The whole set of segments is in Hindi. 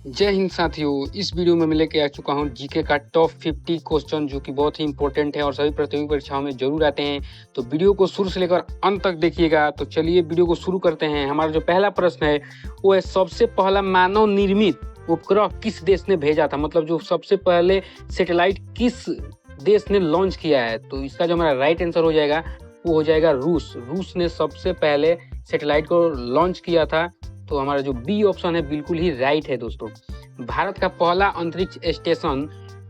जय हिंद साथियों, इस वीडियो में मैं लेके आ चुका हूँ जीके का टॉप 50 क्वेश्चन जो कि बहुत ही इंपॉर्टेंट है और सभी प्रतियोगी परीक्षाओं में जरूर आते हैं। तो वीडियो को शुरू से लेकर अंत तक देखिएगा। तो चलिए वीडियो को शुरू करते हैं। हमारा जो पहला प्रश्न है वो है, सबसे पहला मानव निर्मित उपग्रह किस देश ने भेजा था? मतलब जो सबसे पहले सैटेलाइट किस देश ने लॉन्च किया है? तो इसका जो हमारा राइट आंसर हो जाएगा वो हो जाएगा रूस। रूस ने सबसे पहले सैटेलाइट को लॉन्च किया था। तो हमारा जो बी ऑप्शन है बिल्कुल ही राइट है दोस्तों। भारत का पहला अंतरिक्ष स्टेशन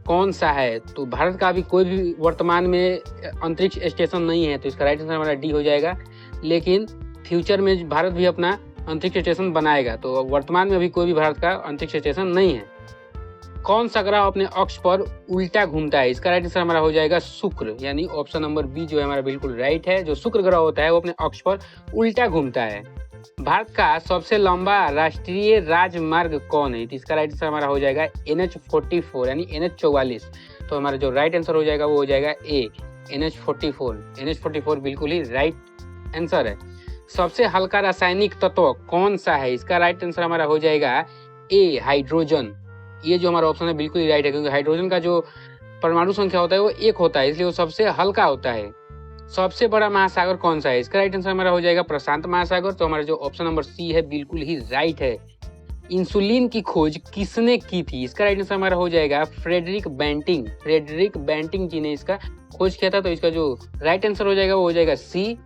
कौन सा है? तो भारत का अभी कोई भी वर्तमान में अंतरिक्ष स्टेशन नहीं है, तो इसका राइट आंसर हमारा डी हो जाएगा। लेकिन फ्यूचर में भारत भी अपना अंतरिक्ष स्टेशन बनाएगा। तो वर्तमान में अभी कोई भी भारत का अंतरिक्ष स्टेशन नहीं है। कौन सा ग्रह अपने अक्ष पर उल्टा घूमता है? इसका राइट आंसर हमारा हो जाएगा शुक्र, यानी ऑप्शन नंबर बी जो है हमारा बिल्कुल राइट है। जो शुक्र ग्रह होता है वो अपने अक्ष पर उल्टा घूमता है। भारत का सबसे लंबा राष्ट्रीय राजमार्ग कौन है? तो इसका राइट आंसर हमारा हो जाएगा NH44 यानी NH44। तो हमारा जो राइट आंसर हो जाएगा वो हो जाएगा ए, NH44। NH44 बिल्कुल ही राइट आंसर है। सबसे हल्का रासायनिक तत्व कौन सा है? इसका राइट आंसर हमारा हो जाएगा ए, हाइड्रोजन। ये जो हमारा ऑप्शन है बिल्कुल ही राइट है, क्योंकि हाइड्रोजन का जो परमाणु संख्या होता है वो 1 होता है, इसलिए वो सबसे हल्का होता है। सबसे बड़ा महासागर कौन सा है? इसका राइट आंसर हमारा हो जाएगा प्रशांत महासागर। तो हमारा जो ऑप्शन नंबर सी है बिल्कुल ही राइट है। इंसुलिन की खोज किसने की थी? इसका राइट आंसर हमारा हो जाएगा फ्रेडरिक बैंटिंग। फ्रेडरिक बैंटिंग जी ने इसका खोज किया था। तो इसका जो राइट आंसर हो जाएगा वो हो जाएगा सी।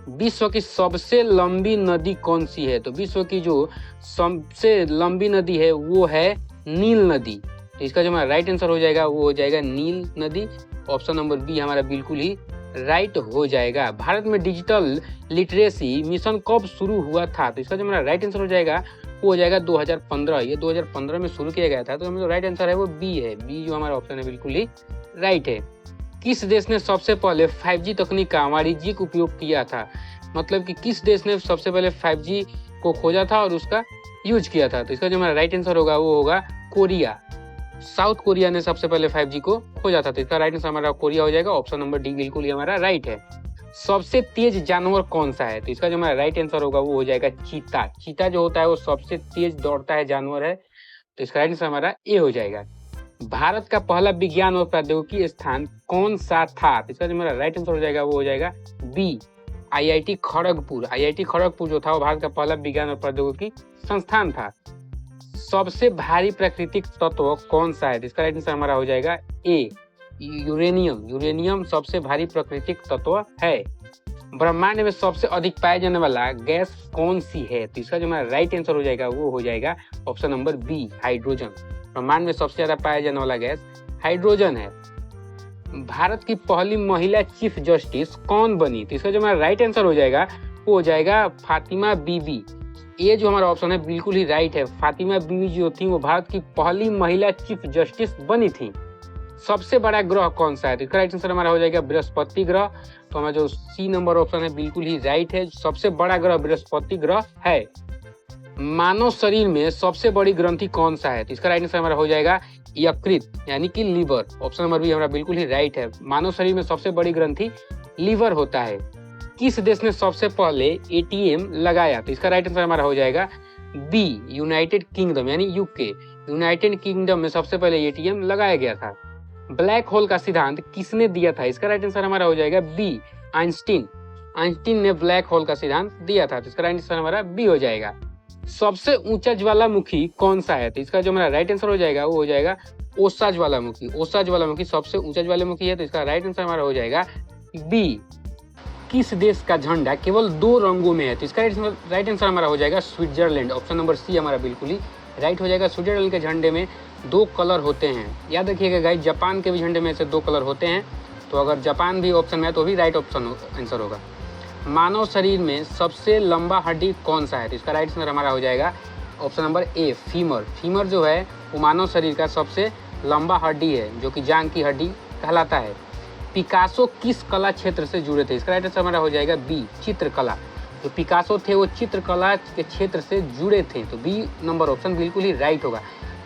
विश्व की सबसे लंबी नदी कौन सी है? तो विश्व की जो सबसे लंबी नदी है वो है नील नदी। तो इसका जो हमारा राइट आंसर हो जाएगा वो हो जाएगा नील नदी। ऑप्शन नंबर बी हमारा बिल्कुल ही राइट हो जाएगा। भारत में डिजिटल लिटरेसी मिशन कब शुरू हुआ था? तो इसका जो हमारा राइट आंसर हो जाएगा वो हो जाएगा 2015। ये 2015 में शुरू किया गया था। तो हमारा जो राइट आंसर है वो बी है। बी जो हमारा ऑप्शन है बिल्कुल ही राइट है। किस देश ने सबसे पहले 5G तकनीक का वाणिज्यिक उपयोग किया था? मतलब कि किस देश ने सबसे पहले 5G को खोजा था और उसका यूज किया था? तो इसका जो हमारा राइट आंसर होगा वो होगा कोरिया। साउथ कोरिया ने सबसे पहले 5G को खोजा था। तो इसका राइट आंसर हमारा कोरिया हो जाएगा। ऑप्शन नंबर डी बिल्कुल ही हमारा राइट है। सबसे तेज जानवर कौन सा है? तो इसका जो हमारा राइट आंसर होगा वो हो जाएगा चीता। चीता जो होता है वो सबसे तेज दौड़ता है जानवर है। तो इसका राइट आंसर हमारा ए हो जाएगा। भारत का पहला विज्ञान और प्रौद्योगिकी स्थान कौन सा था? तो इसका जो हमारा राइट आंसर हो जाएगा वो हो जाएगा B, IIT Kharagpur. IIT Kharagpur जो था वो भारत का पहला विज्ञान और प्रौद्योगिकी संस्थान था। सबसे भारी प्राकृतिक तत्व कौन सा है? इसका राइट आंसर हमारा हो जाएगा ए, यूरेनियम। यूरेनियम सबसे भारी प्राकृतिक तत्व है। ब्रह्मांड में सबसे अधिक पाए जाने वाला गैस कौन सी है? तो इसका जो हमारा राइट आंसर हो जाएगा वो हो जाएगा ऑप्शन नंबर बी, हाइड्रोजन। ब्रह्मांड में सबसे ज्यादा पाया जाने वाला गैस हाइड्रोजन है। भारत की पहली महिला चीफ जस्टिस कौन बनी? तो इसका जो हमारा राइट आंसर हो जाएगा वो हो जाएगा फातिमा बीबी। ये जो हमारा ऑप्शन है बिल्कुल ही राइट है। फातिमा बीबी जो थी वो भारत की पहली महिला चीफ जस्टिस बनी थी। सबसे बड़ा ग्रह कौन सा है? तो इसका राइट आंसर हमारा हो जाएगा बृहस्पति ग्रह। तो हमारा जो सी नंबर ऑप्शन है बिल्कुल ही राइट है। सबसे बड़ा ग्रह बृहस्पति ग्रह है। मानव शरीर में सबसे बड़ी ग्रंथि कौन सा है? तो इसका राइट आंसर हमारा हो जाएगा यकृत यानी कि लीवर। ऑप्शन नंबर बी हमारा बिल्कुल ही राइट है। मानव शरीर में सबसे बड़ी ग्रंथि लीवर होता है। किस देश ने सबसे पहले ATM लगाया? तो इसका राइट आंसर हमारा हो जाएगा बी, यूनाइटेड किंगडम यानी यूके। यूनाइटेड किंगडम में सबसे पहले ATM लगाया गया था। ब्लैक होल का सिद्धांत किसने दिया था? इसका राइट आंसर हमारा हो जाएगा बी, आइंस्टीन। आइंस्टीन ने ब्लैक होल का सिद्धांत दिया था। तो इसका राइट आंसर हमारा बी हो जाएगा। सबसे ऊंचा ज्वालामुखी कौन सा है? तो इसका जो हमारा राइट आंसर हो जाएगा वो हो जाएगा ओसा ज्वालामुखी। ओसा ज्वालामुखी सबसे ऊंचा ज्वालामुखी है। तो इसका राइट आंसर हमारा हो जाएगा बी। किस देश का झंडा केवल 2 रंगों में है? तो इसका राइट आंसर हमारा हो जाएगा स्विट्जरलैंड। ऑप्शन नंबर सी हमारा बिल्कुल ही राइट हो जाएगा। स्विट्जरलैंड के झंडे में 2 कलर होते हैं। याद रखिएगा गाइस, जापान के भी झंडे में से 2 कलर होते हैं। तो अगर जापान भी ऑप्शन में है तो भी राइट ऑप्शन आंसर होगा। मानव शरीर में सबसे लंबा हड्डी कौन सा है? तो इसका राइट आंसर हमारा हो जाएगा ऑप्शन नंबर ए, फीमर। फीमर जो है वो मानव शरीर का सबसे लंबा हड्डी है, जो कि जांघ की हड्डी कहलाता है। पिकासो किस कला क्षेत्र से जुड़े थे? इसका राइट आंसर हमारा हो जाएगा बी, चित्रकला। जो पिकासो थे वो चित्रकला के क्षेत्र से जुड़े थे। तो बी नंबर ऑप्शन बिल्कुल ही राइट होगा।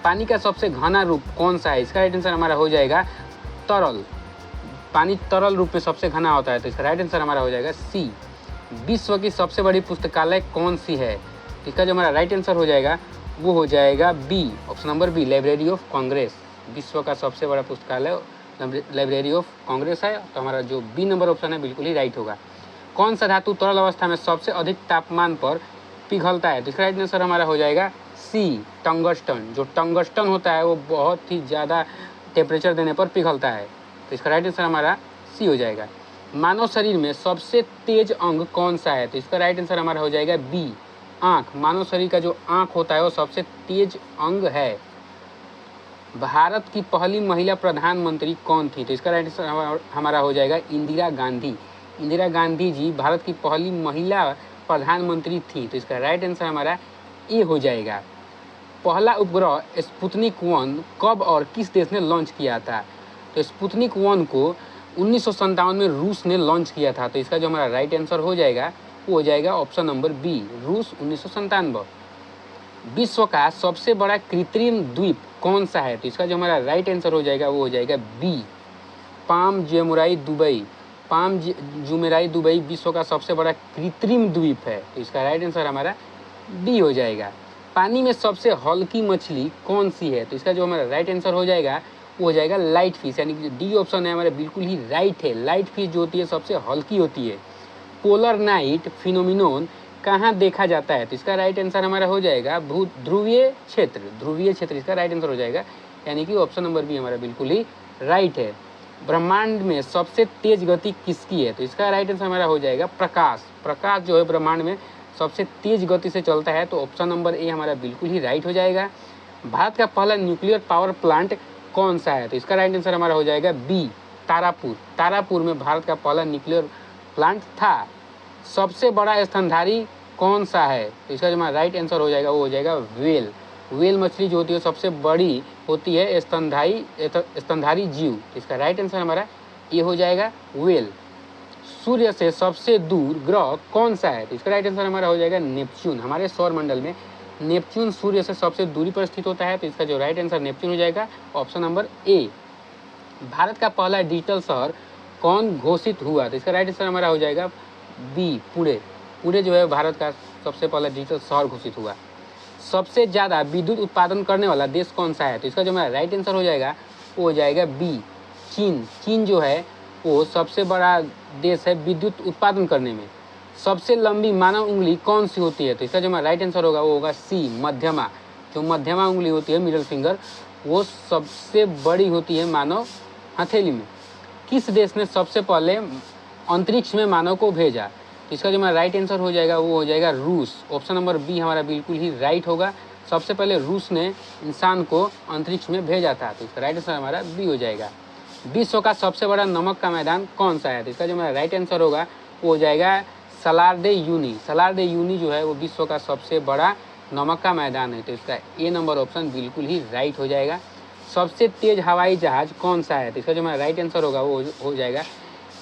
पानी का सबसे घना रूप कौन सा है? इसका राइट आंसर हमारा हो जाएगा तरल। पानी तरल रूप में सबसे घना होता है। तो इसका राइट आंसर हमारा हो जाएगा सी। विश्व की सबसे बड़ी पुस्तकालय कौन सी है? इसका जो हमारा राइट आंसर हो जाएगा वो हो जाएगा B, option number B, library of Congress. विश्व का सबसे बड़ा पुस्तकालय लाइब्रेरी ऑफ कांग्रेस है, तो हमारा जो बी नंबर ऑप्शन है बिल्कुल ही राइट होगा। कौन सा धातु तरल अवस्था में सबसे अधिक तापमान पर पिघलता है? तो इसका राइट आंसर हमारा हो जाएगा सी, टंगस्टन। जो टंगस्टन होता है वो बहुत ही ज़्यादा टेम्परेचर देने पर पिघलता है, तो इसका राइट आंसर हमारा सी हो जाएगा। मानव शरीर में सबसे तेज अंग कौन सा है? तो इसका राइट आंसर हमारा हो जाएगा बी, आँख। मानव शरीर का जो आँख होता है वो सबसे तेज अंग है। भारत की पहली महिला प्रधानमंत्री कौन थी? तो इसका राइट आंसर हमारा हो जाएगा इंदिरा गांधी। इंदिरा गांधी जी भारत की पहली महिला प्रधानमंत्री थी, तो इसका राइट आंसर हमारा ए हो जाएगा। पहला उपग्रह स्पुतनिक 1 कब और किस देश ने लॉन्च किया था? तो स्पुतनिक 1 को 1957 में रूस ने लॉन्च किया था, तो इसका जो हमारा राइट आंसर हो जाएगा वो हो जाएगा ऑप्शन नंबर बी, रूस 1997। विश्व का सबसे बड़ा कृत्रिम द्वीप कौन सा है? तो इसका जो हमारा राइट आंसर हो जाएगा वो हो जाएगा B, Palm Jumeirah Dubai. Palm Jumeirah Dubai विश्व का सबसे बड़ा कृत्रिम द्वीप है, तो इसका राइट आंसर हमारा बी हो जाएगा। पानी में सबसे हल्की मछली कौन सी है? तो इसका जो हमारा राइट आंसर हो जाएगा वो हो जाएगा लाइट फिश, यानी कि डी ऑप्शन है हमारा बिल्कुल ही राइट है। लाइट फिश जो होती है सबसे हल्की होती है। पोलर नाइट फिनोमिनोन कहाँ देखा जाता है? तो इसका राइट आंसर हमारा हो जाएगा ध्रुवीय क्षेत्र। ध्रुवीय क्षेत्र इसका राइट आंसर हो जाएगा, यानी कि ऑप्शन नंबर बी हमारा बिल्कुल ही राइट है। ब्रह्मांड में सबसे तेज गति किसकी है? तो इसका राइट आंसर हमारा हो जाएगा प्रकाश। प्रकाश जो है ब्रह्मांड में सबसे तेज गति से चलता है, तो ऑप्शन नंबर ए हमारा बिल्कुल ही राइट हो जाएगा। भारत का पहला न्यूक्लियर पावर प्लांट कौन सा है? तो इसका राइट आंसर हमारा हो जाएगा बी, तारापुर। तारापुर में भारत का पहला न्यूक्लियर प्लांट था। सबसे बड़ा स्तनधारी कौन सा है? तो इसका जो हमारा राइट आंसर हो जाएगा वो हो जाएगा व्हेल। व्हेल मछली जो होती है सबसे बड़ी होती है स्तनधारी जीव, तो इसका राइट आंसर हमारा ये हो जाएगा व्हेल। सूर्य से सबसे दूर ग्रह कौन सा है? तो इसका राइट आंसर हमारा हो जाएगा नेपच्यून। हमारे सौर मंडल में नेपच्यून सूर्य से सबसे दूरी पर स्थित होता है, तो इसका जो राइट आंसर नेपच्यून हो जाएगा, ऑप्शन नंबर ए। भारत का पहला डिजिटल शहर कौन घोषित हुआ? तो इसका राइट आंसर हमारा हो जाएगा बी, पुणे। पुणे जो है भारत का सबसे पहला डिजिटल शहर घोषित हुआ। सबसे ज़्यादा विद्युत उत्पादन करने वाला देश कौन सा है? तो इसका जो हमारा राइट आंसर हो जाएगा वो हो जाएगा बी, चीन। चीन जो है वो सबसे बड़ा देश है विद्युत उत्पादन करने में। सबसे लंबी मानव उंगली कौन सी होती है? तो इसका जो हमारा राइट आंसर होगा वो होगा सी, मध्यमा। जो मध्यमा उंगली होती है, मिडल फिंगर, वो सबसे बड़ी होती है मानव हथेली में। किस देश ने सबसे पहले अंतरिक्ष में मानव को भेजा? तो इसका जो हमारा राइट आंसर हो जाएगा वो हो जाएगा रूस। ऑप्शन नंबर बी हमारा बिल्कुल ही राइट होगा। सबसे पहले रूस ने इंसान को अंतरिक्ष में भेजा था, तो इसका राइट आंसर हमारा बी हो जाएगा। विश्व का सबसे बड़ा नमक का मैदान कौन सा है? तो इसका जो हमारा राइट आंसर होगा वो हो जाएगा सलार दे यूनी। सलार दे यूनी जो है वो विश्व का सबसे बड़ा नमक का मैदान है, तो इसका ए नंबर ऑप्शन बिल्कुल ही राइट हो जाएगा। सबसे तेज हवाई जहाज कौन सा है? तो इसका जो हमारा राइट आंसर होगा वो हो जाएगा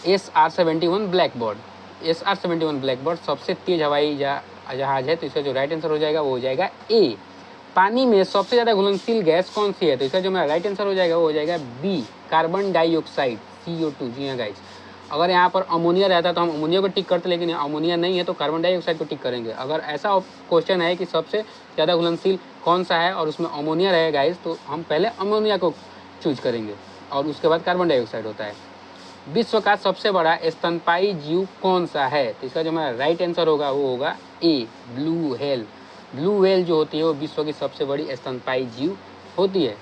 SR-71 ब्लैकबर्ड। SR-71 ब्लैकबर्ड सबसे तेज हवाई जहाज है, तो इसका जो राइट आंसर हो जाएगा वो हो जाएगा ए। पानी में सबसे ज़्यादा घुलनशील गैस कौन सी है? तो इसका जो हमारा राइट आंसर हो जाएगा वो हो जाएगा बी, कार्बन डाइऑक्साइड, CO2। जी हाँ गाइज, अगर यहाँ पर अमोनिया रहता तो हम अमोनिया को टिक करते, लेकिन अमोनिया नहीं है तो कार्बन डाइऑक्साइड को टिक करेंगे। अगर ऐसा क्वेश्चन है कि सबसे ज़्यादा घुलनशील कौन सा है और उसमें अमोनिया रहे गाइज, तो हम पहले अमोनिया को चूज करेंगे और उसके बाद कार्बन डाइऑक्साइड होता है। विश्व का सबसे बड़ा स्तनपायी जीव कौन सा है? तो इसका जो हमारा राइट आंसर होगा वो होगा ए, ब्लू व्हेल। ब्लू व्हेल जो होती है वो विश्व की सबसे बड़ी स्तनपायी जीव होती है।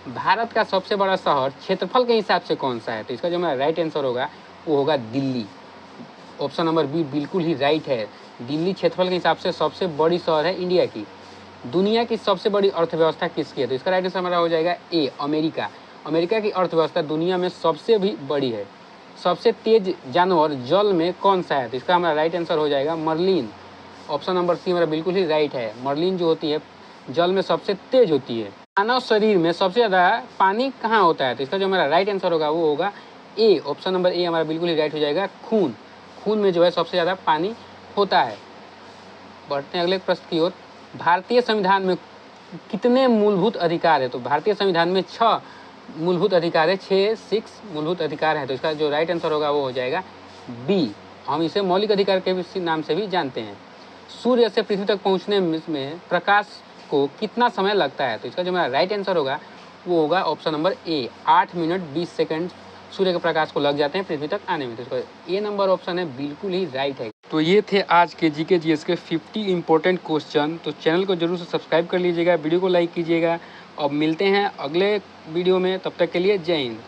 भारत का सबसे बड़ा शहर क्षेत्रफल के हिसाब से कौन सा है? तो इसका जो हमारा राइट आंसर होगा वो होगा दिल्ली। ऑप्शन नंबर बी बिल्कुल ही राइट है। दिल्ली क्षेत्रफल के हिसाब से सबसे बड़ी शहर है इंडिया की। दुनिया की सबसे बड़ी अर्थव्यवस्था किसकी है? तो इसका राइट आंसर हमारा हो जाएगा ए, अमेरिका। अमेरिका की अर्थव्यवस्था दुनिया में सबसे भी बड़ी है। सबसे तेज जानवर जल में कौन सा है? तो इसका हमारा राइट आंसर हो जाएगा मरलिन। ऑप्शन नंबर सी हमारा बिल्कुल ही राइट है। मरलिन जो होती है जल में सबसे तेज होती है। मानव शरीर में सबसे ज़्यादा पानी कहाँ होता है? तो इसका जो हमारा राइट आंसर होगा वो होगा ए, ऑप्शन नंबर ए हमारा बिल्कुल ही राइट हो जाएगा, खून। खून में जो है सबसे ज़्यादा पानी होता है। बढ़ते हैं अगले प्रश्न की ओर। भारतीय संविधान में कितने मूलभूत अधिकार है? तो भारतीय संविधान में 6 मूलभूत अधिकार है, 6 मूलभूत अधिकार है, तो इसका जो राइट आंसर होगा वो हो जाएगा बी। हम इसे मौलिक अधिकार के नाम से भी जानते हैं। सूर्य से पृथ्वी तक पहुंचने में प्रकाश को कितना समय लगता है? तो इसका जो मेरा राइट आंसर होगा वो होगा option number A, 8 minute 20 second सूर्य के प्रकाश को लग जाते हैं पृथ्वी तक आने में। तो इसका ए नंबर ऑप्शन है बिल्कुल ही राइट है। तो ये थे आज के जीके जीएस के 50 इंपॉर्टेंट क्वेश्चन। तो चैनल को जरूर से सब्सक्राइब कर लीजिएगा, वीडियो को लाइक कीजिएगा। अब मिलते हैं अगले वीडियो में, तब तक के लिए जय हिंद।